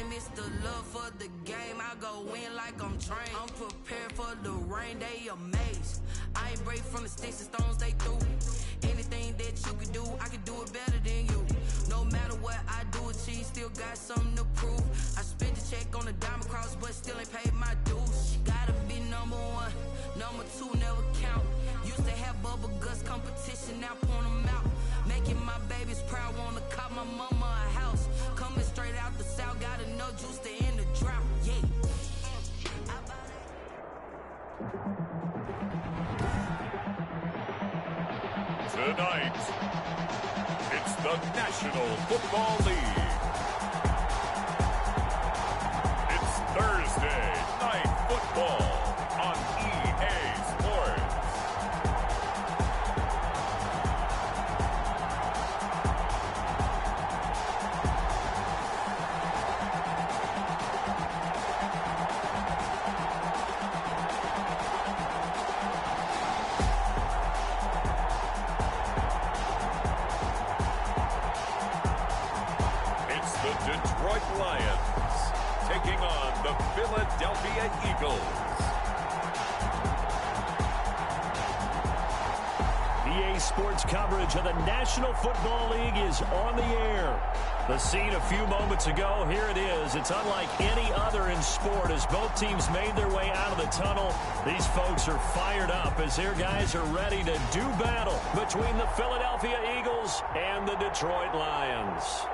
name is the love for the game. I go in like I'm trained. I'm prepared for the rain, they amazed. I ain't brave from the sticks and stones they threw. Anything that you can do, I can do it better than you. No matter what I do, achieve, still got something to prove. I spent the check on the diamond cross, but still ain't paid my dues. Gotta be number one, number two never count. Used to have bubble guts competition, now point them out. Making my babies proud, wanna cop my mama a house. Coming straight out the south, got enough juice to end the drought. Yeah. Tonight, it's the National Football League. It's Thursday Night Football on EA Sports. Detroit Lions taking on the Philadelphia Eagles. EA Sports coverage of the National Football League is on the air. The scene a few moments ago, here it is. It's unlike any other in sport as both teams made their way out of the tunnel. These folks are fired up as their guys are ready to do battle between the Philadelphia Eagles and the Detroit Lions.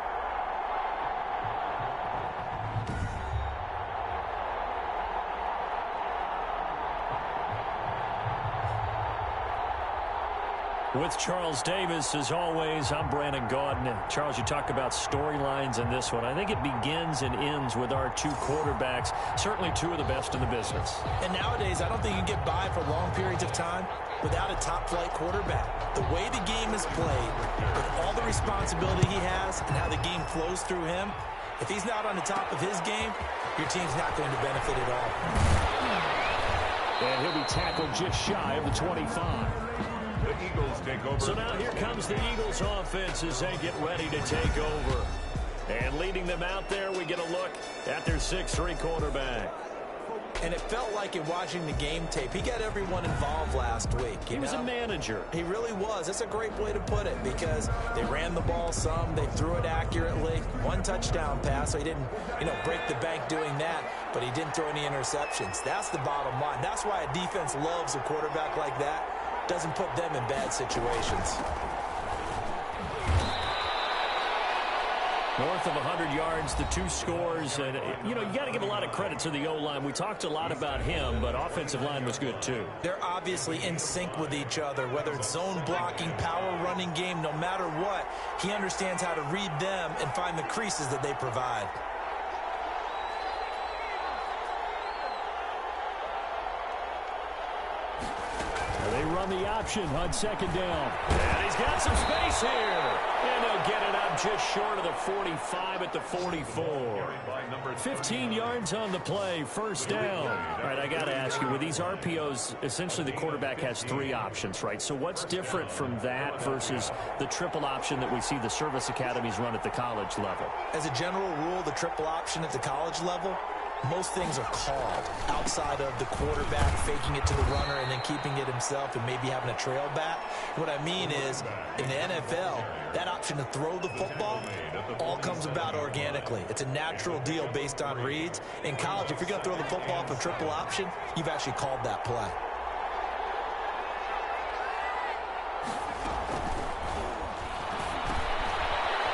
With Charles Davis, as always, I'm Brandon Gaudin. Charles, you talk about storylines in this one. I think it begins and ends with our two quarterbacks, certainly two of the best in the business. And nowadays, I don't think you can get by for long periods of time without a top-flight quarterback. The way the game is played, with all the responsibility he has and how the game flows through him, if he's not on the top of his game, your team's not going to benefit at all. And he'll be tackled just shy of the 25. The Eagles take over. So now here comes the Eagles offense as they get ready to take over. And leading them out there, we get a look at their 6'3" quarterback. And it felt like in watching the game tape, he got everyone involved last week. He was a manager. He really was. That's a great way to put it because they ran the ball some, they threw it accurately. One touchdown pass, so he didn't, break the bank doing that, but he didn't throw any interceptions. That's the bottom line. That's why a defense loves a quarterback like that. Doesn't put them in bad situations. North of 100 yards, the two scores. And, you got to give a lot of credit to the O-line. We talked a lot about him, but offensive line was good too. They're obviously in sync with each other, whether it's zone blocking, power running game, no matter what. He understands how to read them and find the creases that they provide. They run the option on second down. And he's got some space here. And they'll get it up just short of the 45 at the 44. 15 yards on the play, first down. All right, I got to ask you, with these RPOs, essentially the quarterback has three options, right? So what's different from that versus the triple option that we see the service academies run at the college level? As a general rule, the triple option at the college level, most things are called outside of the quarterback faking it to the runner and then keeping it himself and maybe having a trail back. What I mean is, in the NFL, that option to throw the football all comes about organically. It's a natural deal based on reads. In college, if you're going to throw the football off a triple option, you've actually called that play.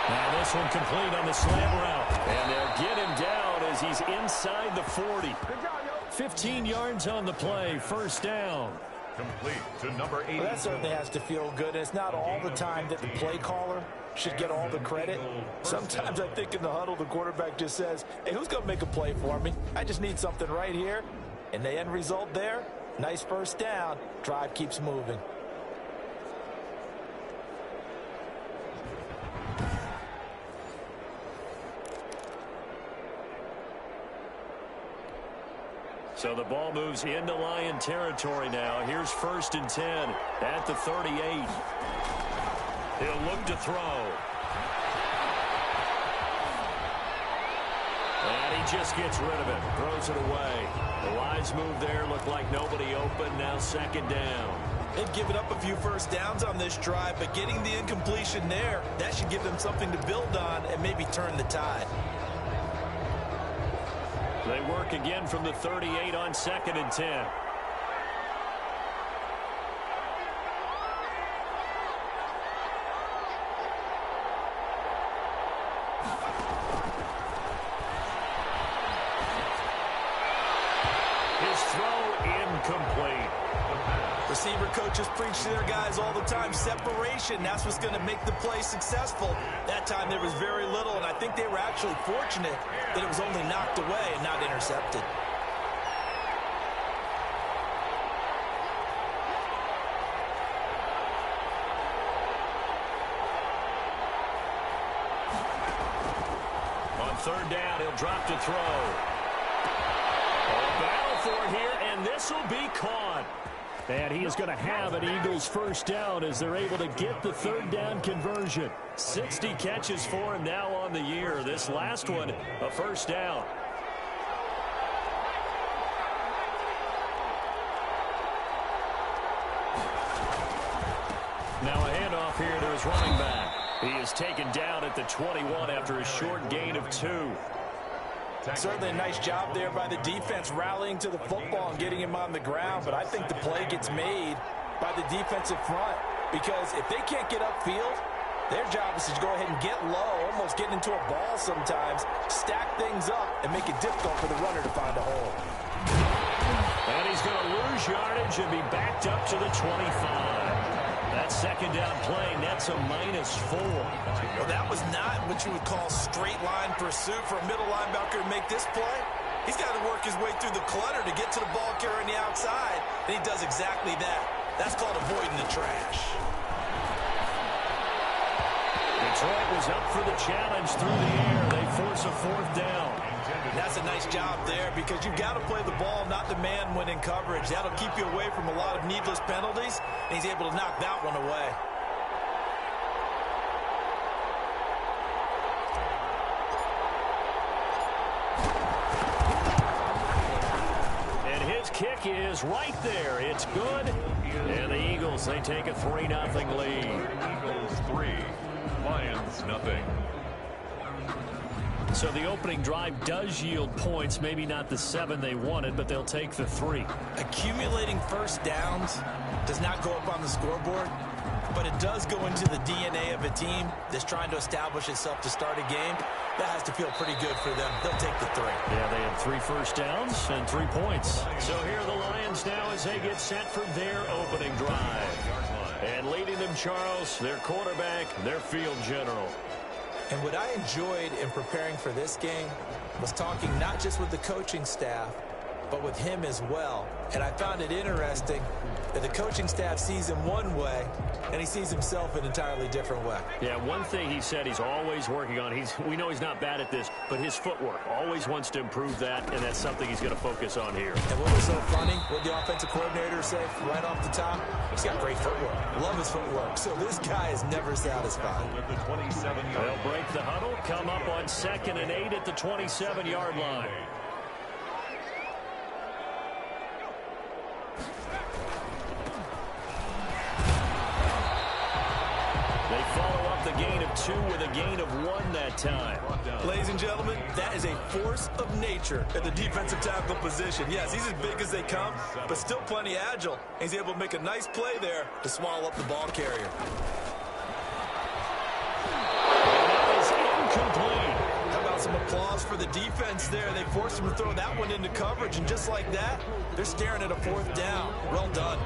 Now this one complete on the slant route. And they'll get him down as he's inside the 40. 15 yards on the play, first down. Complete to number 80. Well, that certainly has to feel good. And it's not all the time that the play caller should get all the credit. Sometimes I think in the huddle, the quarterback just says, hey, who's going to make a play for me? I just need something right here. And the end result there, nice first down. Drive keeps moving. So the ball moves into Lion territory now. Here's 1st and 10 at the 38. He'll look to throw. And just gets rid of it, throws it away. The wise move there, looked like nobody open, now second down. They've given up a few first downs on this drive, but getting the incompletion there, that should give them something to build on and maybe turn the tide. They work again from the 38 on 2nd and 10. His throw incomplete. Receiver coaches preach to their guys all the time. Separation, that's what's going to make the play successful. That time there was very little, and I think they were actually fortunate that it was only knocked away and not intercepted. On 3rd down, he'll drop to throw. Battle for it here, and this will be caught. And he is going to have an Eagles first down as they're able to get the 3rd down conversion. 60 catches for him now on the year. This last one, a first down. Now a handoff here to his running back. He is taken down at the 21 after a short gain of 2. Certainly a nice job there by the defense rallying to the football and getting him on the ground, but I think the play gets made by the defensive front because if they can't get upfield, their job is to go ahead and get low, almost get into a ball sometimes, stack things up, and make it difficult for the runner to find a hole. And he's going to lose yardage and be backed up to the 25. That second down play nets a -4. Well, that was not what you would call straight line pursuit for a middle linebacker to make this play. He's got to work his way through the clutter to get to the ball carrier on the outside, and he does exactly that. That's called avoiding the trash. Detroit was up for the challenge through the air. They force a 4th down. That's a nice job there because you've got to play the ball, not the man when in coverage. That'll keep you away from a lot of needless penalties, and he's able to knock that one away. And his kick is right there. It's good. And the Eagles, they take a 3-0 lead. Eagles 3, Lions 0. So the opening drive does yield points, maybe not the 7 they wanted, but they'll take the 3. Accumulating first downs does not go up on the scoreboard, but it does go into the DNA of a team that's trying to establish itself to start a game. That has to feel pretty good for them. They'll take the 3. Yeah, they had 3 first downs and 3 points. So here are the Lions now as they get set for their opening drive. And leading them, Charles, their quarterback, their field general. And what I enjoyed in preparing for this game was talking not just with the coaching staff, but with him as well. And I found it interesting that the coaching staff sees him one way, and he sees himself an entirely different way. Yeah, one thing he said he's always working on, we know he's not bad at this, but his footwork, always wants to improve that, and that's something he's going to focus on here. And what was so funny, what the offensive coordinator said right off the top, he's got great footwork. Love his footwork. So this guy is never satisfied. They'll break the huddle, come up on 2nd and 8 at the 27-yard line. They follow up the gain of 2 with a gain of 1 that time. Ladies and gentlemen, that is a force of nature at the defensive tackle position. Yes, he's as big as they come, but still plenty agile. He's able to make a nice play there to swallow up the ball carrier. That is incomplete. How about some applause for the defense there? They forced him to throw that one into coverage, and just like that, they're staring at a 4th down. Well done.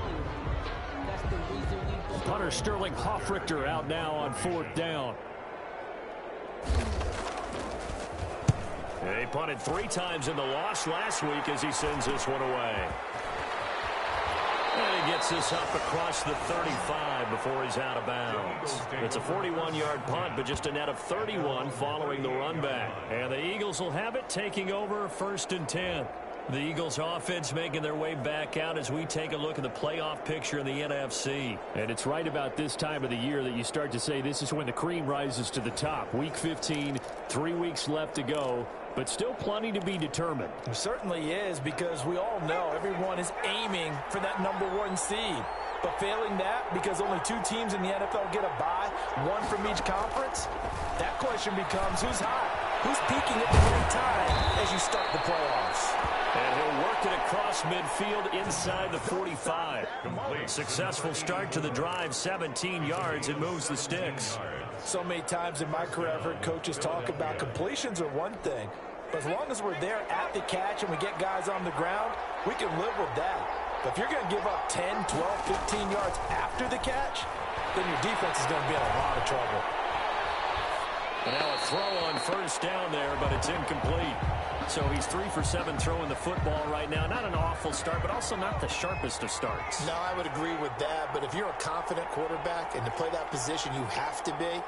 Punter Sterling Hoffrichter out now on 4th down. They punted 3 times in the loss last week as he sends this one away. And he gets this up across the 35 before he's out of bounds. It's a 41-yard punt, but just a net of 31 following the run back. And the Eagles will have it, taking over 1st and 10. The Eagles offense making their way back out as we take a look at the playoff picture in the NFC. And it's right about this time of the year that you start to say this is when the cream rises to the top. Week 15, 3 weeks left to go, but still plenty to be determined. It certainly is, because we all know everyone is aiming for that #1 seed. But failing that, because only 2 teams in the NFL get a bye, 1 from each conference, that question becomes who's hot? Who's peaking at the right time as you start the playoffs? And he'll work it across midfield inside the 45. Successful start to the drive, 17 yards, and moves the sticks. So many times in my career I've heard coaches talk about completions are one thing, but as long as we're there at the catch and we get guys on the ground, we can live with that. But if you're going to give up 10, 12, 15 yards after the catch, then your defense is going to be in a lot of trouble. And now a throw on first down there, but it's incomplete. So he's 3 for 7 throwing the football right now. Not an awful start, but also not the sharpest of starts. No, I would agree with that. But if you're a confident quarterback and to play that position, you have to be.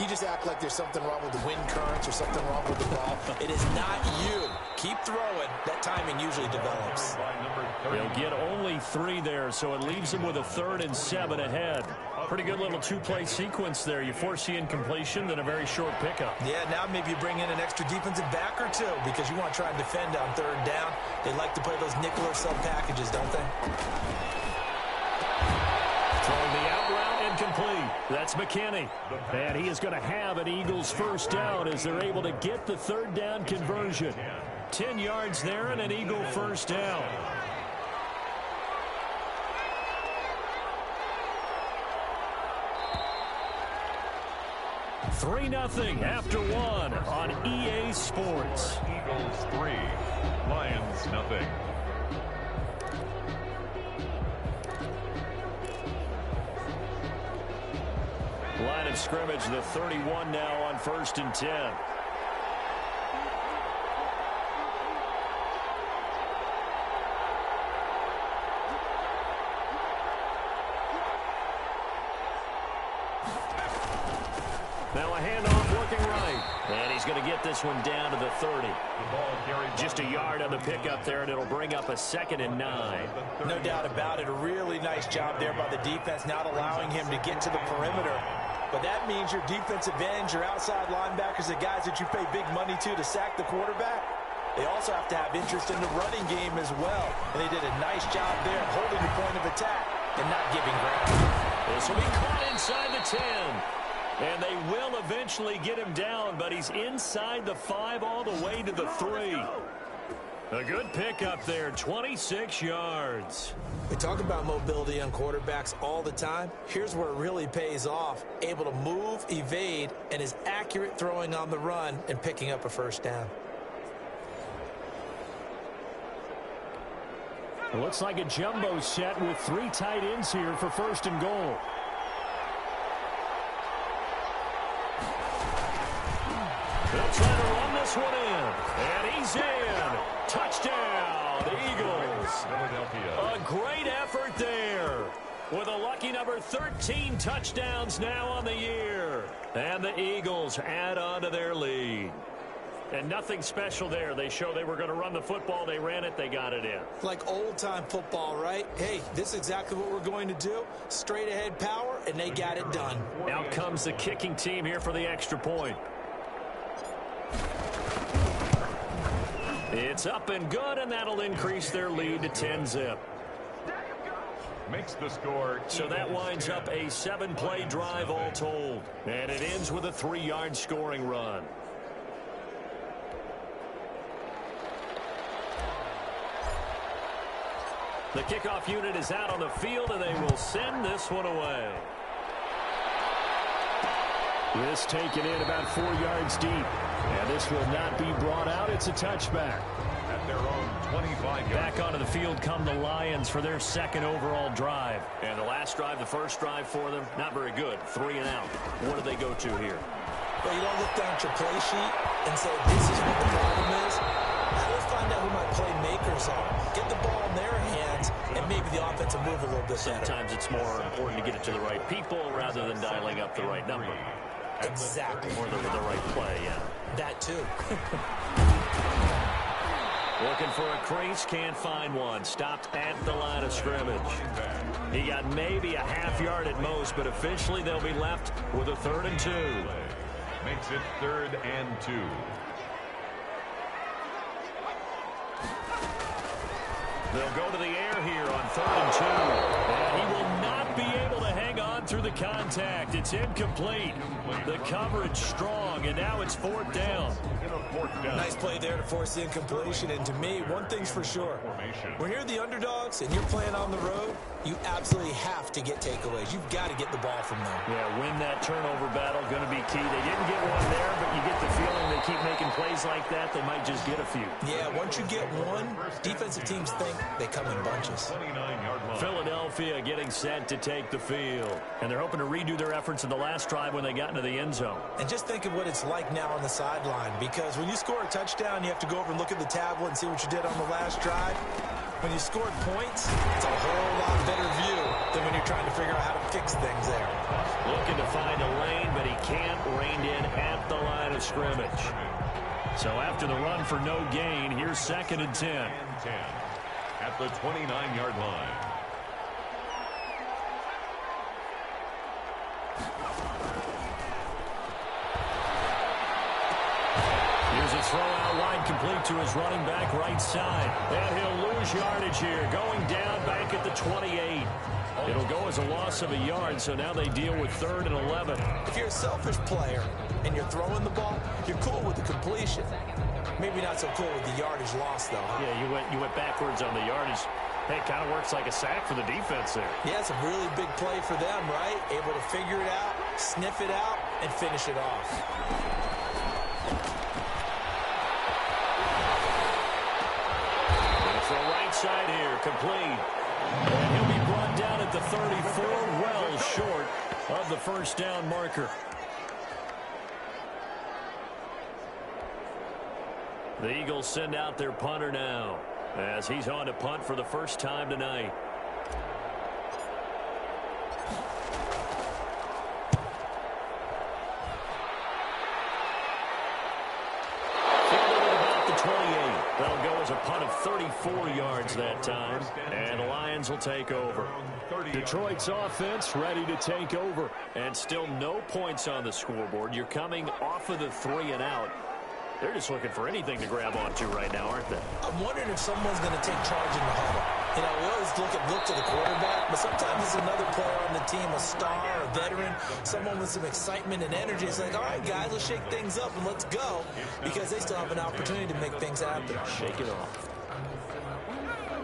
You just act like there's something wrong with the wind currents or something wrong with the ball. It is not you. Keep throwing. That timing usually develops. He'll get only 3 there, so it leaves him with a 3rd and 7 ahead. Pretty good little 2-play sequence there. You force the incompletion, then a very short pickup. Yeah, now maybe you bring in an extra defensive back or 2 because you want to try and defend on 3rd down. They like to play those nickel or sub packages, don't they? Throwing the out route incomplete. That's McKinney. And he is going to have an Eagles first down as they're able to get the 3rd down conversion. 10 yards there and an Eagle first down. Three 3-0 after 1 on EA Sports. Eagles 3, Lions nothing. Line of scrimmage, the 31 now on 1st and 10. Now a handoff working right. And he's going to get this one down to the 30. Just a yard on the pickup there, and it'll bring up a 2nd and 9. No doubt about it. A really nice job there by the defense, not allowing him to get to the perimeter. But that means your defensive ends, your outside linebackers, the guys that you pay big money to sack the quarterback, they also have to have interest in the running game as well. And they did a nice job there of holding the point of attack and not giving ground. This will be caught inside the 10. And they will eventually get him down, but he's inside the 5 all the way to the 3. A good pickup there, 26 yards. We talk about mobility on quarterbacks all the time. Here's where it really pays off. Able to move, evade, and is accurate throwing on the run and picking up a first down. It looks like a jumbo set with 3 tight ends here for 1st and goal. They'll try to run this one in. And he's in. Touchdown, Eagles. A great effort there. With a lucky number 13 touchdowns now on the year. And the Eagles add on to their lead. And nothing special there. They show they were going to run the football. They ran it. They got it in. Like old-time football, right? Hey, this is exactly what we're going to do. Straight-ahead power, and they got it done. Out comes the kicking team here for the extra point. It's up and good, and that'll increase their lead to 10-zip. Makes the score. So that winds up a 7-play drive all told. And it ends with a 3-yard scoring run. The kickoff unit is out on the field, and they will send this one away. This taken in about 4 yards deep. And this will not be brought out. It's a touchback. At their own 25 yards. Back onto the field come the Lions for their 2nd overall drive. And the last drive, the first drive for them, not very good. 3 and out. What do they go to here? Well, you don't look down at your play sheet and say, this is what the problem is. Now let's find out who my playmakers are. Get the ball in their hands, and maybe the offense will move a little bit better. Sometimes it's more important to get it to the right people rather than dialing up the right number. Exactly. Or the right play, yeah. That too. Looking for a crease, can't find one. Stopped at the line of scrimmage. He got maybe a half yard at most, but officially they'll be left with a 3rd and 2. Makes it 3rd and 2. They'll go to the air here on 3rd and 2. And he will not be able to hang on through the contact. It's incomplete. The coverage strong, and now it's 4th down. Nice play there to force the incompletion. And to me, one thing's for sure. When you're the underdogs and you're playing on the road, you absolutely have to get takeaways. You've got to get the ball from them. Yeah, win that turnover battle, going to be key. They didn't get one there, but you get the feeling they keep making plays like that, they might just get a few. Yeah, once you get one, defensive teams think they come in bunches. Philadelphia getting set to take the field. And they're hoping to redo their efforts in the last drive when they got into the end zone. And just think of what it's like now on the sideline, because when you score a touchdown, you have to go over and look at the tablet and see what you did on the last drive. When you scored points, it's a whole lot better view than when you're trying to figure out how to fix things there. Looking to find a lane, but he can't. Reined in at the line of scrimmage. So after the run for no gain, here's 2nd and 10. At the 29-yard line. Here's a throw out wide, complete to his running back right side. And he'll lose yardage here, going down back at the 28. It'll go as a loss of a yard, so now they deal with 3rd and 11. If you're a selfish player and you're throwing the ball, you're cool with the completion. Maybe not so cool with the yardage loss, though. Huh? Yeah, you went backwards on the yardage. Hey, it kind of works like a sack for the defense there. Yeah, it's a really big play for them, right? Able to figure it out, sniff it out, and finish it off. Right side here, complete. And he'll be brought down at the 34, well short of the 1st down marker. The Eagles send out their punter now as he's on to punt for the first time tonight. That'll go as a punt of 34 yards that time, and the Lions will take over. Detroit's offense ready to take over, and still no points on the scoreboard. You're coming off of the 3 and out. They're just looking for anything to grab onto right now, aren't they? I'm wondering if someone's going to take charge in the huddle. You know, we always look to the quarterback, but sometimes it's another player on the team, a star, a veteran, someone with some excitement and energy. It's like, all right, guys, let's shake things up and let's go, because they still have an opportunity to make things happen. Shake it off.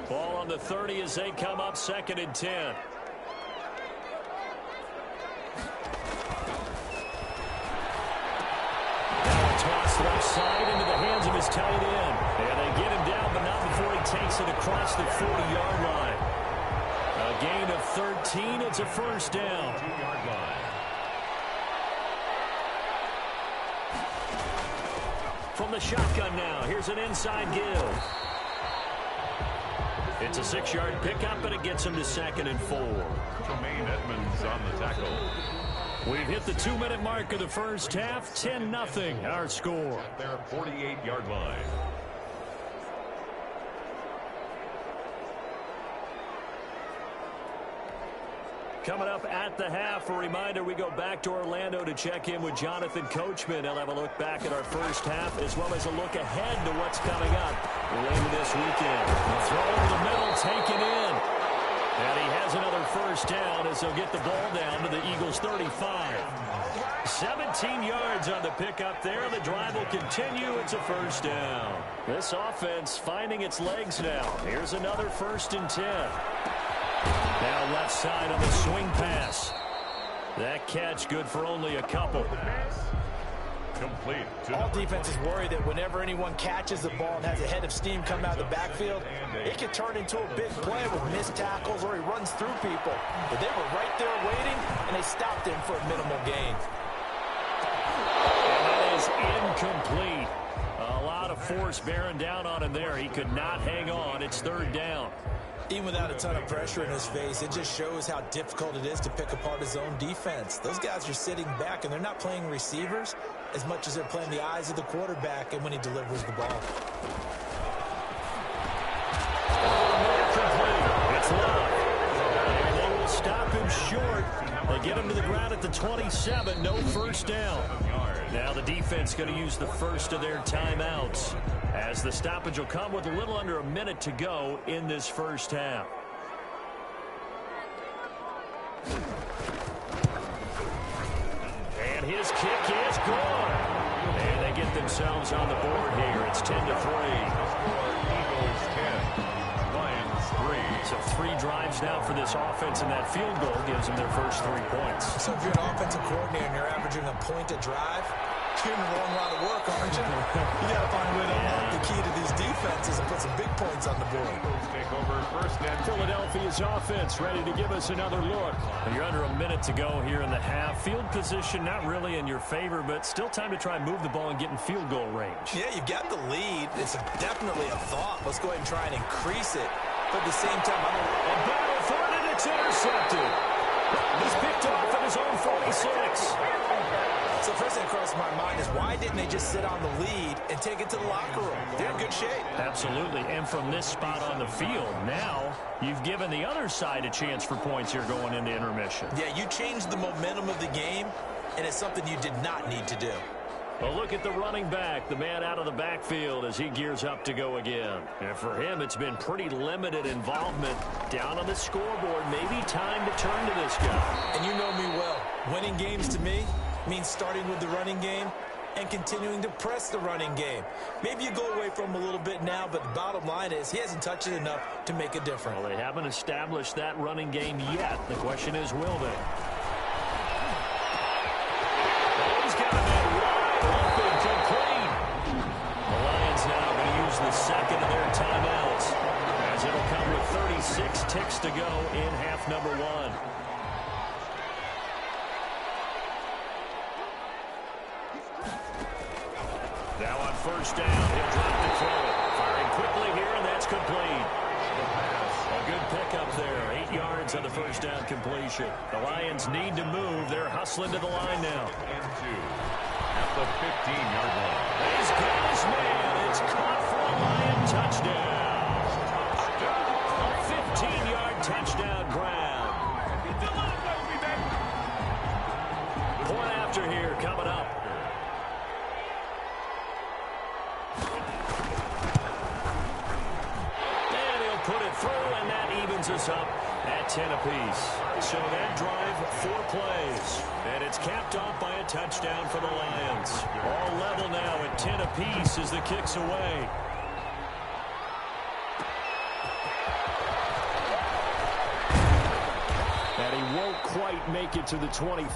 Ball on the 30 as they come up, 2nd and 10. Toss left side into the hands of his tight end. And they get him down, but not before he takes it across the 40-yard line. A gain of 13. It's a 1st down. 2-yard line. From the shotgun now, here's an inside give. It's a 6-yard pickup, and it gets him to 2nd and 4. Tremaine Edmonds on the tackle. We've hit the 2-minute mark of the first half. 10-0 our score. At their 48-yard line. Coming up at the half, a reminder, we go back to Orlando to check in with Jonathan Coachman. He'll have a look back at our first half, as well as a look ahead to what's coming up later this weekend. The throw over the middle, taken in. And he has another 1st down as they'll get the ball down to the Eagles' 35. 17 yards on the pickup there. The drive will continue. It's a 1st down. This offense finding its legs now. Here's another 1st and 10. Now left side on the swing pass. That catch good for only a couple. Complete. All defenses worry that whenever anyone catches the ball and has a head of steam come out of the backfield, it can turn into a big play with missed tackles or he runs through people. But they were right there waiting, and they stopped him for a minimal gain. And that is incomplete. A lot of force bearing down on him there. He could not hang on. It's 3rd down. Even without a ton of pressure in his face, it just shows how difficult it is to pick apart his own defense. Those guys are sitting back, and they're not playing receivers as much as they're playing the eyes of the quarterback and when he delivers the ball. keep him short. They get him to the ground at the 27. No first down. Now the defense going to use the first of their timeouts, as the stoppage will come with a little under a minute to go in this first half. And his kick is good. And they get themselves on the board here. It's 10-3. Eagles 10, Lions 3. So 3 drives now for this offense, and that field goal gives them their first 3 points. So if you're an offensive coordinator and you're averaging a point a drive, you're in the wrong line of work, aren't you? You got to find a way to unlock the key to these defenses and put some big points on the board. Eagles take over first and Philadelphia's offense ready to give us another look. You're under a minute to go here in the half. Field position not really in your favor, but still time to try and move the ball and get in field goal range. Yeah, you've got the lead. It's definitely a thought. Let's go ahead and try and increase it. But at the same time, A battle for it, and it's intercepted. He's picked off at his own 46. So first thing that crosses my mind is why didn't they just sit on the lead and take it to the locker room? They're in good shape. Absolutely, and from this spot on the field, now you've given the other side a chance for points here going into intermission. Yeah, you changed the momentum of the game, and it's something you did not need to do. A look at the running back, the man out of the backfield as he gears up to go again. And for him, it's been pretty limited involvement down on the scoreboard. Maybe time to turn to this guy. And you know me well. Winning games to me means starting with the running game and continuing to press the running game. Maybe you go away from him a little bit now, but the bottom line is he hasn't touched it enough to make a difference. Well, they haven't established that running game yet. The question is, will they? He's got that wide open, complete. The Lions now going to use the second of their timeouts, as it'll come with 36 ticks to go in half number 1. Now on first down, he'll drop the throw. Firing quickly here, and that's complete. A good pickup there. 8 yards on the first down completion. The Lions need to move. They're hustling to the line now. and 2 at the 15-yard line. He's got his man. It's caught for a Lion touchdown. A 15-yard touchdown grab. Point after here coming up. Put it through, and that evens us up at 10 apiece. So that drive, 4 plays. And it's capped off by a touchdown for the Lions. All level now at 10 apiece as the kick's away. And he won't quite make it to the 25.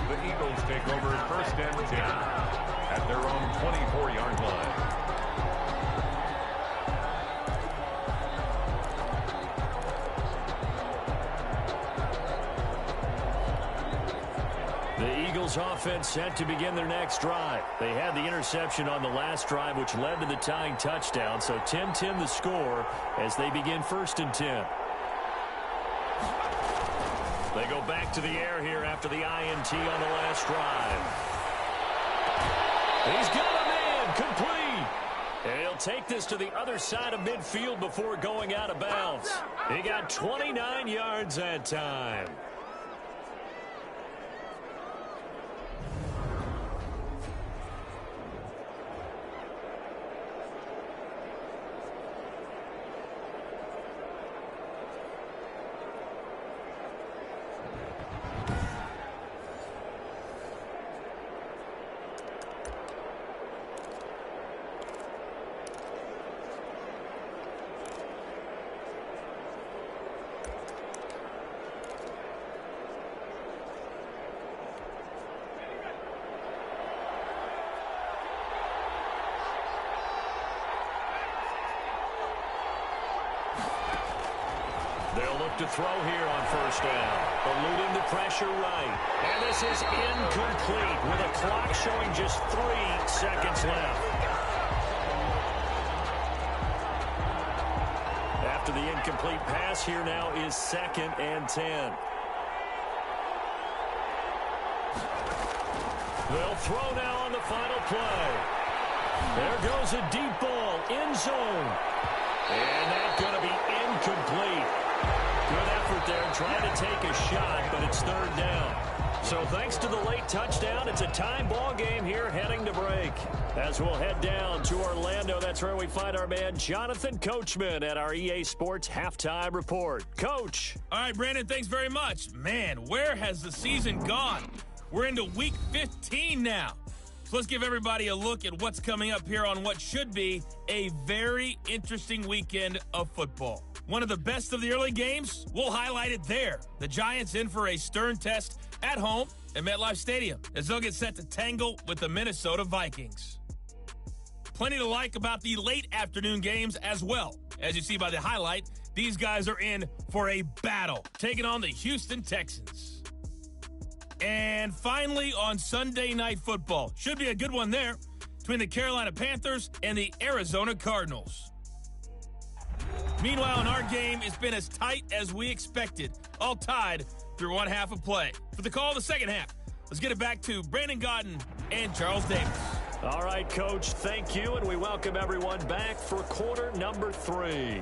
The Eagles take over first and 10 at their own 24-yard line. The Eagles offense set to begin their next drive. They had the interception on the last drive, which led to the tying touchdown. So 10-10 the score as they begin first and 10. They go back to the air here after the INT on the last drive. He's got a man complete. And he'll take this to the other side of midfield before going out of bounds. He got 29 yards that time. They'll look to throw here on first down. Eluding the pressure right. And this is incomplete with a clock showing just 3 seconds left. After the incomplete pass, here now is 2nd and 10. They'll throw now on the final play. There goes a deep ball, end zone. And that's going to be incomplete. Good effort there, trying to take a shot, but it's third down. So thanks to the late touchdown, it's a tie ball game here heading to break. As we'll head down to Orlando, that's where we find our man Jonathan Coachman at our EA Sports Halftime Report. Coach. All right, Brandon, thanks very much. Man, where has the season gone? We're into week 15 now. So let's give everybody a look at what's coming up here on what should be a very interesting weekend of football. One of the best of the early games, we'll highlight it there. The Giants in for a stern test at home at MetLife Stadium as they'll get set to tangle with the Minnesota Vikings. Plenty to like about the late afternoon games as well. As you see by the highlight, these guys are in for a battle, taking on the Houston Texans. And finally, on Sunday Night Football, should be a good one there, between the Carolina Panthers and the Arizona Cardinals. Meanwhile, in our game, it's been as tight as we expected, all tied through one half of play. For the call of the second half, let's get it back to Brandon Gaudin and Charles Davis. All right, Coach, thank you, and we welcome everyone back for quarter number 3.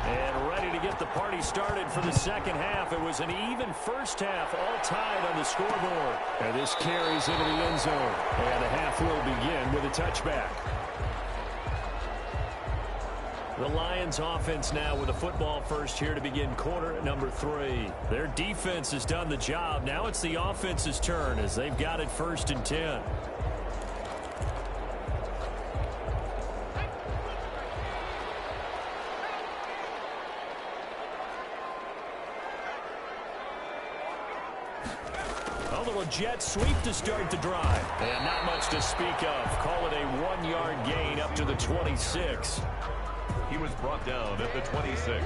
And ready to get the party started for the second half. It was an even first half, all tied on the scoreboard. And this carries into the end zone. And the half will begin with a touchback. The Lions offense now with a football first here to begin quarter number 3. Their defense has done the job. Now it's the offense's turn as they've got it 1st and 10. Jet sweep to start the drive. And not much to speak of. Call it a 1-yard gain up to the 26. He was brought down at the 26.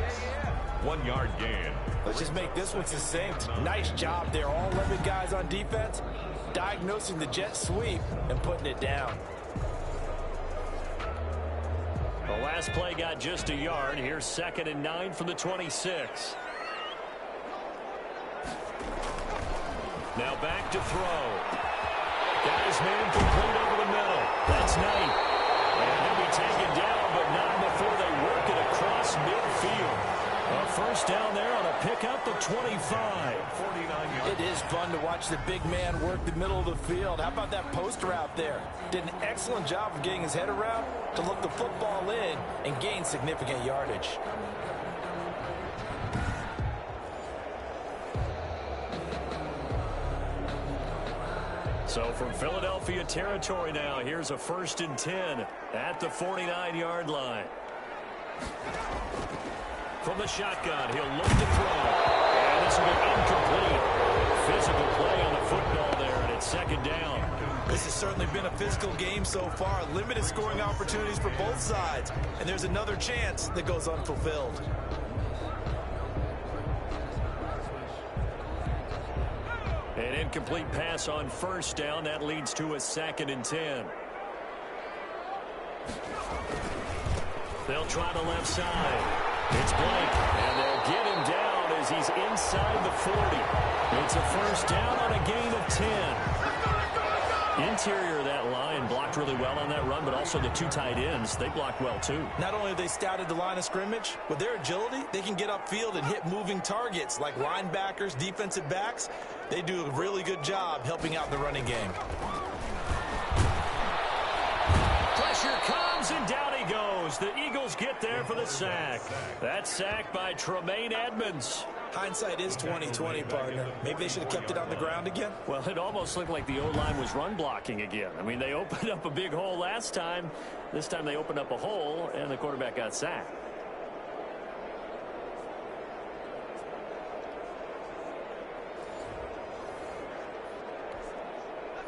1-yard gain. Let's just make this one succinct. Nice job there. All 11 guys on defense diagnosing the jet sweep and putting it down. The last play got just a yard. Here's 2nd and 9 from the 26. Now back to throw. Got his man complete over the middle. That's Knight. And he'll be taken down, but not before they work it across midfield. A first down there on a pickup of 25. 49 yards. It is fun to watch the big man work the middle of the field. How about that post route there? Did an excellent job of getting his head around to look the football in and gain significant yardage. So from Philadelphia territory now, here's a 1st and 10 at the 49-yard line. From the shotgun, he'll look to throw. And this will be incomplete. Physical play on the football there, and it's 2nd down. This has certainly been a physical game so far. Limited scoring opportunities for both sides. And there's another chance that goes unfulfilled. An incomplete pass on 1st down. That leads to a 2nd and 10. They'll try the left side. It's Blake, and they'll get him down as he's inside the 40. It's a 1st down on a gain of 10. Interior of that line blocked really well on that run, but also the 2 tight ends, they blocked well too. Not only have they scouted the line of scrimmage, with their agility, they can get upfield and hit moving targets like linebackers, defensive backs. They do a really good job helping out the running game. Pressure comes, and down he goes. The Eagles get there for the sack. That sack by Tremaine Edmonds. Hindsight is 20/20, partner. Maybe they should have kept it on the ground again. Well, it almost looked like the O-line was run blocking again. I mean, they opened up a big hole last time. This time they opened up a hole, and the quarterback got sacked.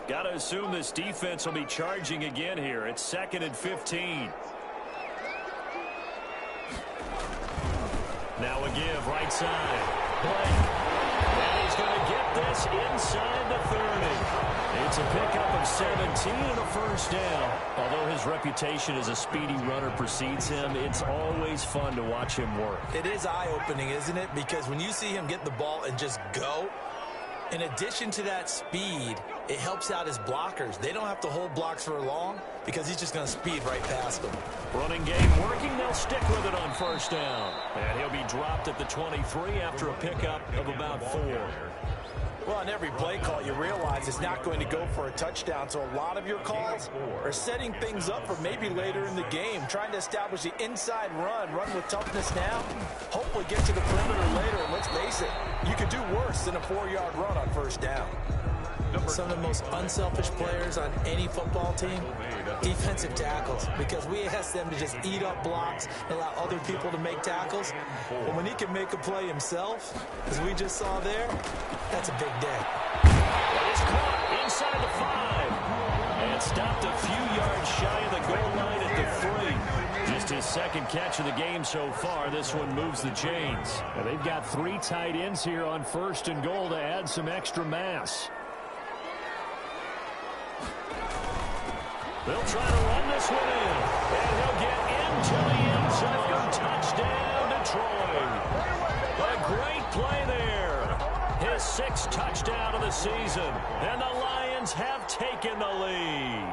Got to assume this defense will be charging again here. It's 2nd and 15. Now a give right side. Blake. And he's going to get this inside the 30. It's a pickup of 17 and a 1st down. Although his reputation as a speedy runner precedes him, it's always fun to watch him work. It is eye-opening, isn't it? Because when you see him get the ball and just go, In addition to that speed, it helps out his blockers. They don't have to hold blocks for long because he's just going to speed right past them. Running game working. They'll stick with it on first down. And he'll be dropped at the 23 after a pickup of about 4. Well, on every play call, you realize it's not going to go for a touchdown, so a lot of your calls are setting things up for maybe later in the game, trying to establish the inside run with toughness now, hopefully get to the perimeter later, and let's face it, you could do worse than a 4-yard run on first down. Some of the most unselfish players on any football team, defensive tackles, because we ask them to just eat up blocks and allow other people to make tackles. But when he can make a play himself, as we just saw there, that's a big day. It's caught inside the 5 and stopped a few yards shy of the goal line at the 3. Just his second catch of the game so far. This one moves the chains. And they've got 3 tight ends here on first and goal to add some extra mass. They'll try to run this one in, and he'll get into the end zone. Touchdown, Detroit. A great play there. His 6th touchdown of the season, and the Lions have taken the lead.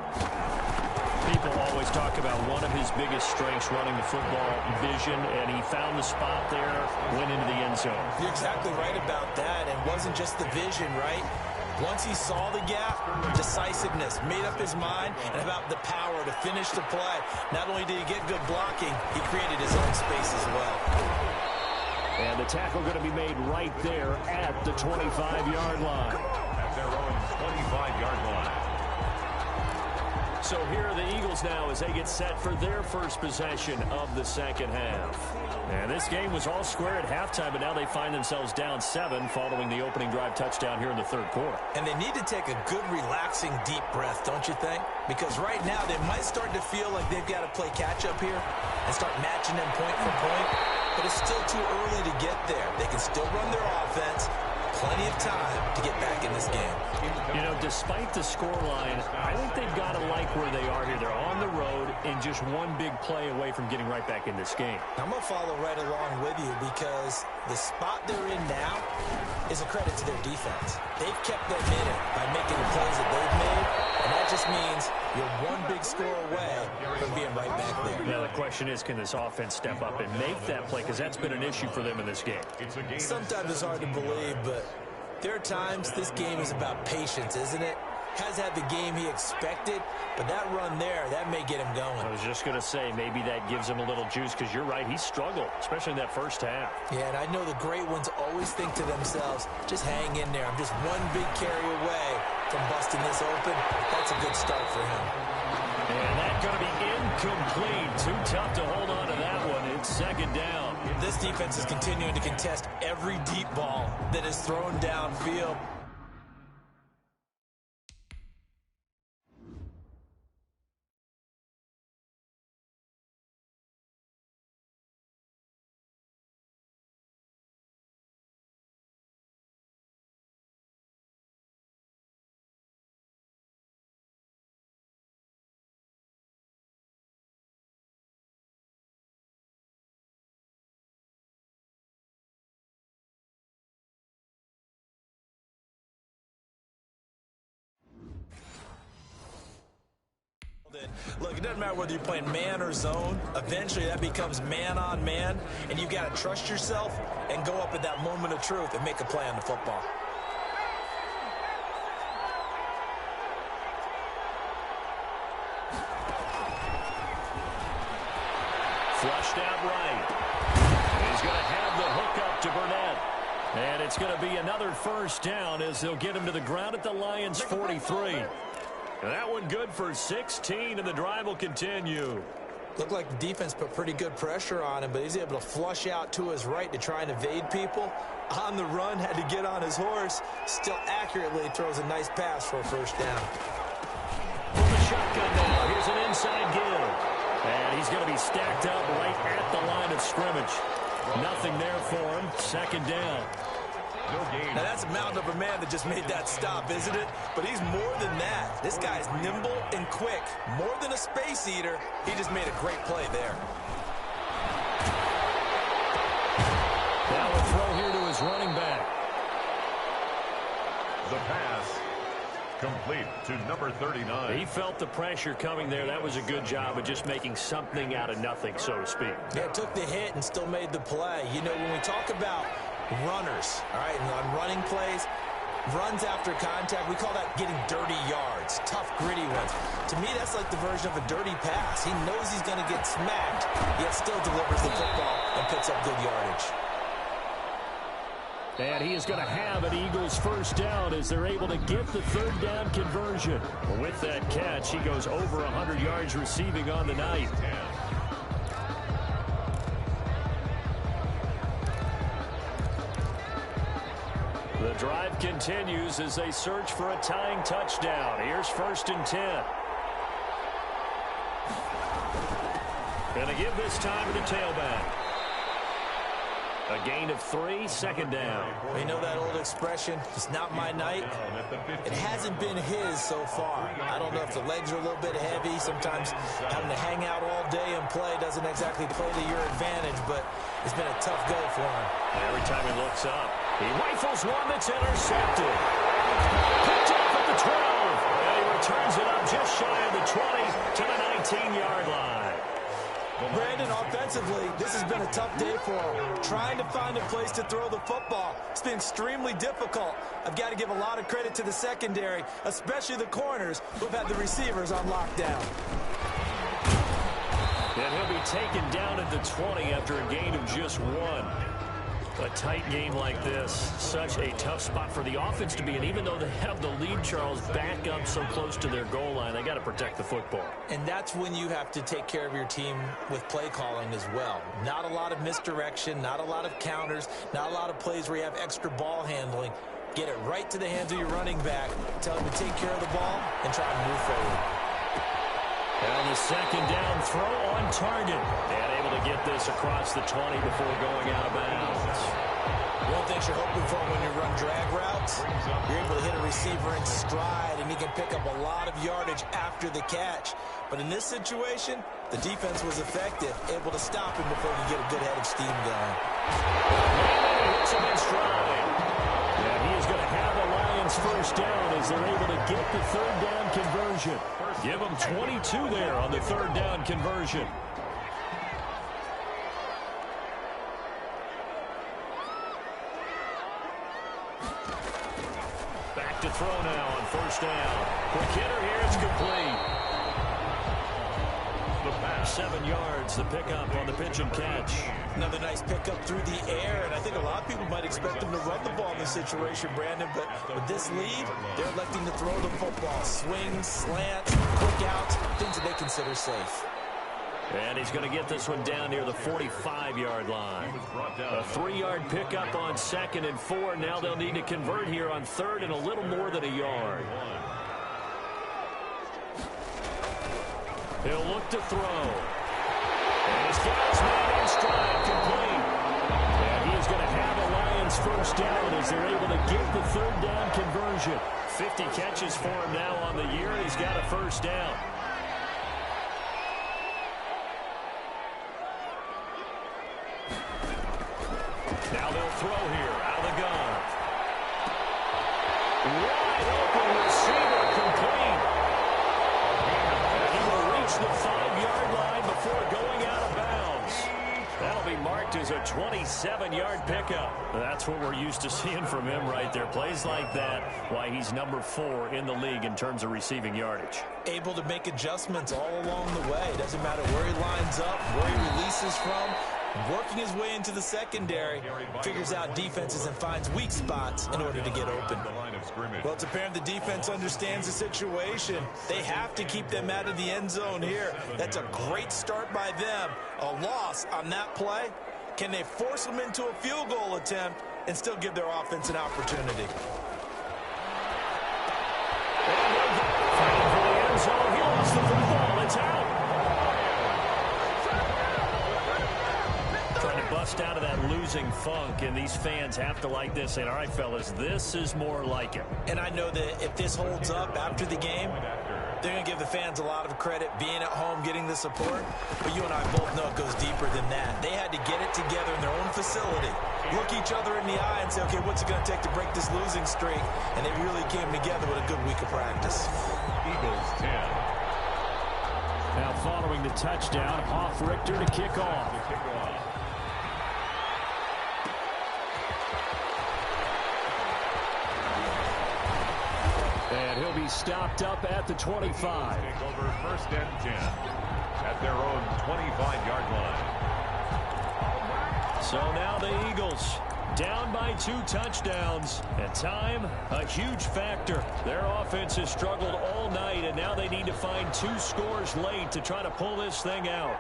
People always talk about one of his biggest strengths running the football, vision, and he found the spot there, went into the end zone. You're exactly right about that, and it wasn't just the vision, right? Once he saw the gap, decisiveness, made up his mind, and about the power to finish the play. Not only did he get good blocking, he created his own space as well. And the tackle going to be made right there at the 25-yard line. At their own 25-yard line. So here are the Eagles now as they get set for their first possession of the second half. And this game was all square at halftime, but now they find themselves down 7 following the opening drive touchdown here in the third quarter. And they need to take a good, relaxing, deep breath, don't you think? Because right now they might start to feel like they've got to play catch-up here and start matching them point for point. But it's still too early to get there. They can still run their offense. Plenty of time to get back in this game. You know, despite the scoreline, I think they've got to like where they are here. They're on the road and just one big play away from getting right back in this game. I'm going to follow right along with you because the spot they're in now is a credit to their defense. They've kept them in it by making the plays that they've made, and that just means you're one big score away from being right back there. Now, the question is, can this offense step up and make that play? Because that's been an issue for them in this game. Sometimes it's hard to believe, but there are times this game is about patience, isn't it? Has had the game he expected, but that run there, that may get him going. I was just going to say, maybe that gives him a little juice, because you're right, he struggled, especially in that first half. Yeah, and I know the great ones always think to themselves, just hang in there. I'm just one big carry away from busting this open. That's a good start for him. And that's going to be incomplete. Too tough to hold on to that one. It's second down. This defense is continuing to contest every deep ball that is thrown downfield. Look, it doesn't matter whether you're playing man or zone. Eventually, that becomes man on man, and you've got to trust yourself and go up at that moment of truth and make a play on the football. Flushed out right. He's going to have the hook up to Burnett. And it's going to be another first down as they'll get him to the ground at the Lions' 43. And that one good for 16, and the drive will continue. Looked like the defense put pretty good pressure on him, but he's able to flush out to his right to try and evade people. On the run, had to get on his horse. Still accurately throws a nice pass for a first down. From the shotgun now, here's an inside give. And he's going to be stacked up right at the line of scrimmage. Nothing there for him. Second down. Now, that's a mountain of a man that just made that stop, isn't it? But he's more than that. This guy's nimble and quick. More than a space eater, he just made a great play there. Now a throw here to his running back. The pass complete to number 39. He felt the pressure coming there. That was a good job of just making something out of nothing, so to speak. Yeah, took the hit and still made the play. You know, when we talk about runners, all right, and on running plays, runs after contact, we call that getting dirty yards, tough, gritty ones. To me, that's like the version of a dirty pass. He knows he's going to get smacked, yet still delivers the football and picks up good yardage. And he is going to have an Eagles first down as they're able to get the third down conversion. Well, with that catch, he goes over 100 yards receiving on the night. The drive continues as they search for a tying touchdown. Here's 1st and 10. Going to give this time to the tailback. A gain of 3, 2nd down. We know that old expression, it's not my night. It hasn't been his so far. I don't know if the legs are a little bit heavy. Sometimes having to hang out all day and play doesn't exactly play to your advantage, but it's been a tough go for him. Every time he looks up, he rifles one that's intercepted. Picked off at the 12, and he returns it up just shy of the 20 to the 19-yard line. Brandon, offensively, this has been a tough day for him. Trying to find a place to throw the football. It's been extremely difficult. I've got to give a lot of credit to the secondary, especially the corners who've had the receivers on lockdown. And he'll be taken down at the 20 after a gain of just 1. A tight game like this, such a tough spot for the offense to be in. Even though they have the lead, Charles, back up so close to their goal line, they got to protect the football. And that's when you have to take care of your team with play calling as well. Not a lot of misdirection, not a lot of counters, not a lot of plays where you have extra ball handling. Get it right to the hands of your running back, tell him to take care of the ball, and try and move forward. And the 2nd down throw on target. And able to get this across the 20 before going out of bounds. One thing you're hoping for when you run drag routes, you're able to hit a receiver in stride, and he can pick up a lot of yardage after the catch. But in this situation, the defense was effective, able to stop him before he could get a good head of steam going. And hits him in stride. And he is going to have the Lions first down as they're able to get the third down conversion. Give them 22 there on the third down conversion. Back to throw now on first down. Quick hitter here, it's complete. 7 yards, the pickup on the pitch and catch. Another nice pickup through the air, and I think a lot of people might expect him to run the ball in this situation, Brandon, but with this lead, they're electing to throw the football. Swings, slants, quick outs, things that they consider safe. And he's going to get this one down near the 45-yard line. A 3-yard pickup on 2nd and 4. Now they'll need to convert here on 3rd and a little more than a yard. He'll look to throw. And he's got his man in stride, complete. And he's going to have a Lions first down as they're able to get the third down conversion. 50 catches for him now on the year. He's got a first down. Now they'll throw here out of the gun. Wide open receiver, complete. And he will reach the 5-yard line before going out of bounds. That'll be marked as a 27-yard pickup. That's what we're used to seeing from him right there. Plays like that, why he's number 4 in the league in terms of receiving yardage. Able to make adjustments all along the way. Doesn't matter where he lines up, where he releases from. Working his way into the secondary, figures out defenses and finds weak spots in order to get open. Well, it's apparent the defense understands the situation. They have to keep them out of the end zone here. That's a great start by them. A loss on that play. Can they force them into a field goal attempt and still give their offense an opportunity? Fighting for the end zone. He lost the football. It's out. Trying to bust out of that losing losing funk, and these fans have to like this, saying, all right, fellas, this is more like it. And I know that if this holds up after the game, they're going to give the fans a lot of credit being at home, getting the support. But you and I both know it goes deeper than that. They had to get it together in their own facility, look each other in the eye and say, okay, what's it going to take to break this losing streak? And they really came together with a good week of practice. Eagles 10. Now following the touchdown, Hoff-Richter to kick off. And he'll be stopped up at the 25. Take over first and 10 at their own 25-yard line. So now the Eagles down by 2 touchdowns. And time, a huge factor. Their offense has struggled all night, and now they need to find 2 scores late to try to pull this thing out.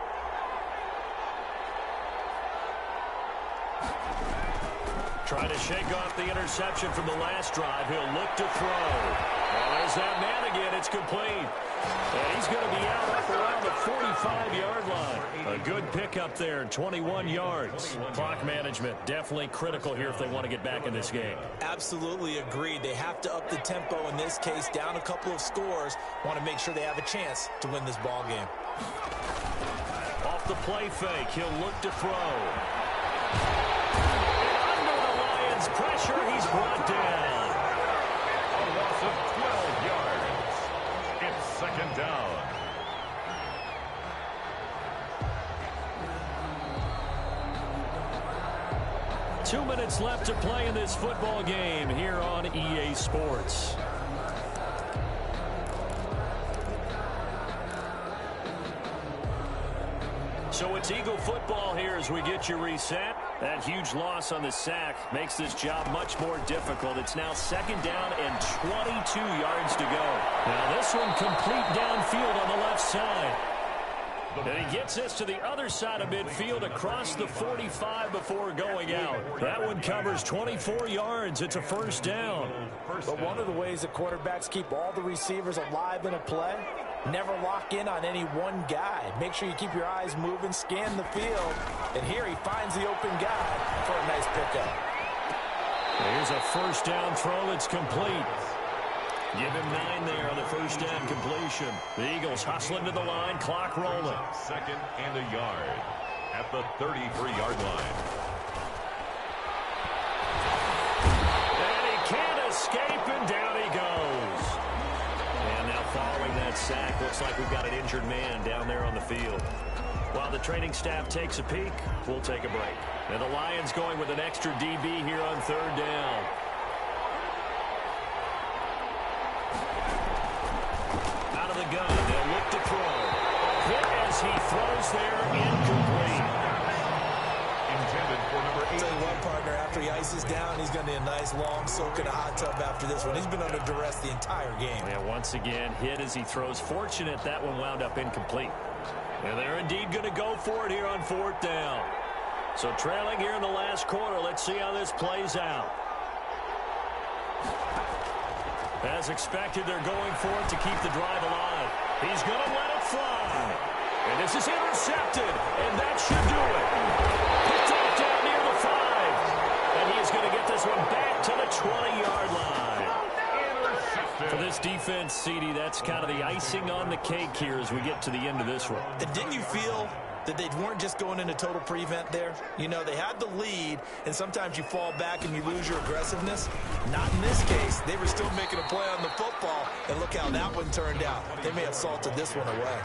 Trying to shake off the interception from the last drive. He'll look to throw. Well, there's that man again. It's complete. And he's going to be out up around the 45-yard line. A good pickup there, 21 yards. Clock management definitely critical here if they want to get back in this game. Absolutely agreed. They have to up the tempo in this case, down a couple of scores. Want to make sure they have a chance to win this ball game. Off the play fake, he'll look to throw. Pressure, he's brought down. A loss of 12 yards. It's second down. Two minutes left to play in this football game here on EA Sports. So it's Eagle football here as we get you reset. That huge loss on the sack makes this job much more difficult. It's now second down and 22 yards to go. Now this one complete downfield on the left side. And he gets this to the other side of midfield across the 45 before going out. That one covers 24 yards. It's a first down. But one of the ways the quarterbacks keep all the receivers alive in a play, never lock in on any one guy. Make sure you keep your eyes moving, scan the field. And here he finds the open guy for a nice pickup. Here's a first down throw that's complete. Give him 9 there on the first down completion. The Eagles hustling to the line, clock rolling. Second and a yard at the 33-yard line. And he can't escape, and down he goes. And now following that sack, looks like we've got an injured man down there on the field. While the training staff takes a peek, we'll take a break. And the Lions going with an extra DB here on third down. Out of the gun, they'll look to throw. Hit as he throws there, incomplete. Intended for number 8. I'll tell you what, partner, after he ices down, he's going to need a nice long soak in a hot tub after this one. He's been under duress the entire game. Yeah, once again, hit as he throws. Fortunate that one wound up incomplete. And they're indeed going to go for it here on fourth down. So trailing here in the last quarter, let's see how this plays out. As expected, they're going for it to keep the drive alive. He's going to let it fly. And this is intercepted, and that should do it. Picked up down near the 5. And he's going to get this one back to the 20-yard line. For this defense, CD, that's kind of the icing on the cake here as we get to the end of this one. And didn't you feel that they weren't just going into total prevent there? You know, they had the lead, and sometimes you fall back and you lose your aggressiveness. Not in this case. They were still making a play on the football, and look how that one turned out. They may have salted this one away.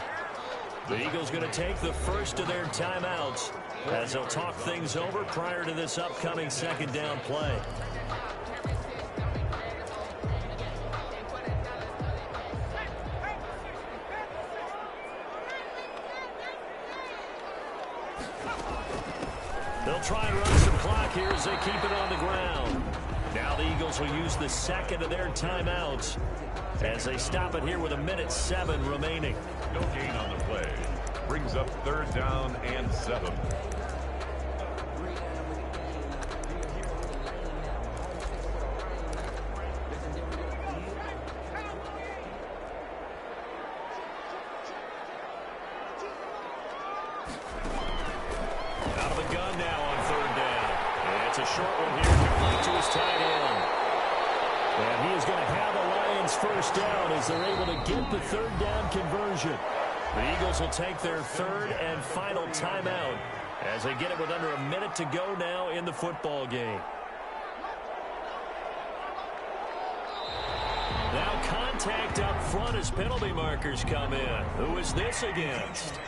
The Eagles going to take the first of their timeouts as they'll talk things over prior to this upcoming second down play. They'll try and run some clock here as they keep it on the ground. Now the Eagles will use the second of their timeouts as they stop it here with 1:07 remaining. No gain on the play. Brings up third down and 7. Out of the gun now on third down. a short one here, complete to his tight end. And he is going to have the Lions first down as they're able to get the third down conversion. The Eagles will take their third and final timeout as they get it with under a minute to go now in the football game. Now contact up front as penalty markers come in. Who is this against?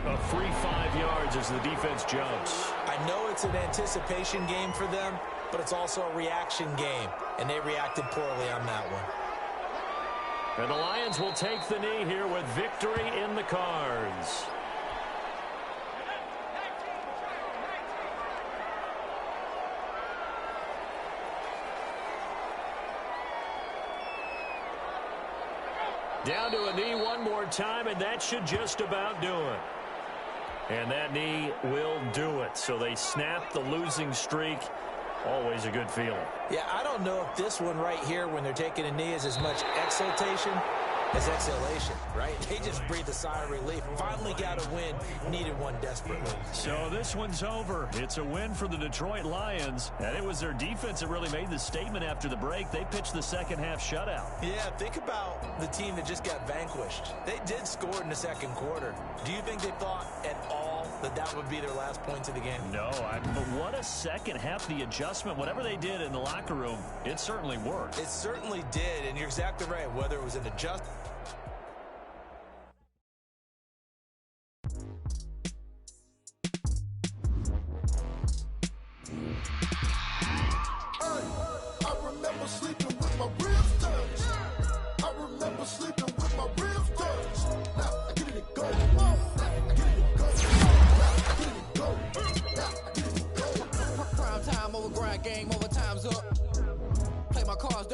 A free 5 yards as the defense jumps. I know it's an anticipation game for them, but it's also a reaction game, and they reacted poorly on that one. And the Lions will take the knee here with victory in the cards. Down to a knee one more time, and that should just about do it. And that knee will do it. So they snap the losing streak. Always a good feeling. Yeah, I don't know if this one right here, when they're taking a knee, is as much exultation as exhalation, right? They just breathed a sigh of relief. Finally got a win. Needed one desperately. So this one's over. It's a win for the Detroit Lions. And it was their defense that really made the statement after the break. They pitched the second half shutout. Yeah, think about the team that just got vanquished. They did score in the second quarter. Do you think they thought at all that that would be their last points of the game? No, but what a second half. The adjustment, whatever they did in the locker room, it certainly worked. It certainly did, and you're exactly right. Whether it was an adjustment.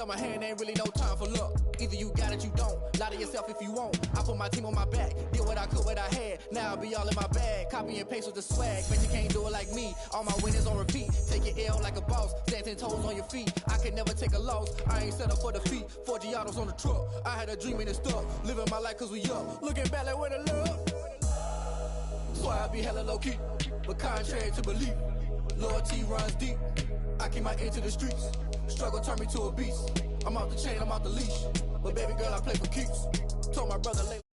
My hand ain't really no time for luck. Either you got it, you don't. Lie to yourself if you won't. I put my team on my back. Did what I could, what I had. Now I'll be all in my bag. Copy and paste with the swag. Bet you can't do it like me. All my winners on repeat. Take your L like a boss. Stand 10 toes on your feet. I can never take a loss. I ain't set up for defeat. 4 Giottos on the truck. I had a dream and it's stuck. Living my life cause we up. Looking back like where the love. So I be hella low key. But contrary to belief, loyalty runs deep. I keep my ear to the streets. Struggle turned me to a beast. I'm off the chain, I'm off the leash. But baby girl, I play for keeps. Told my brother lately.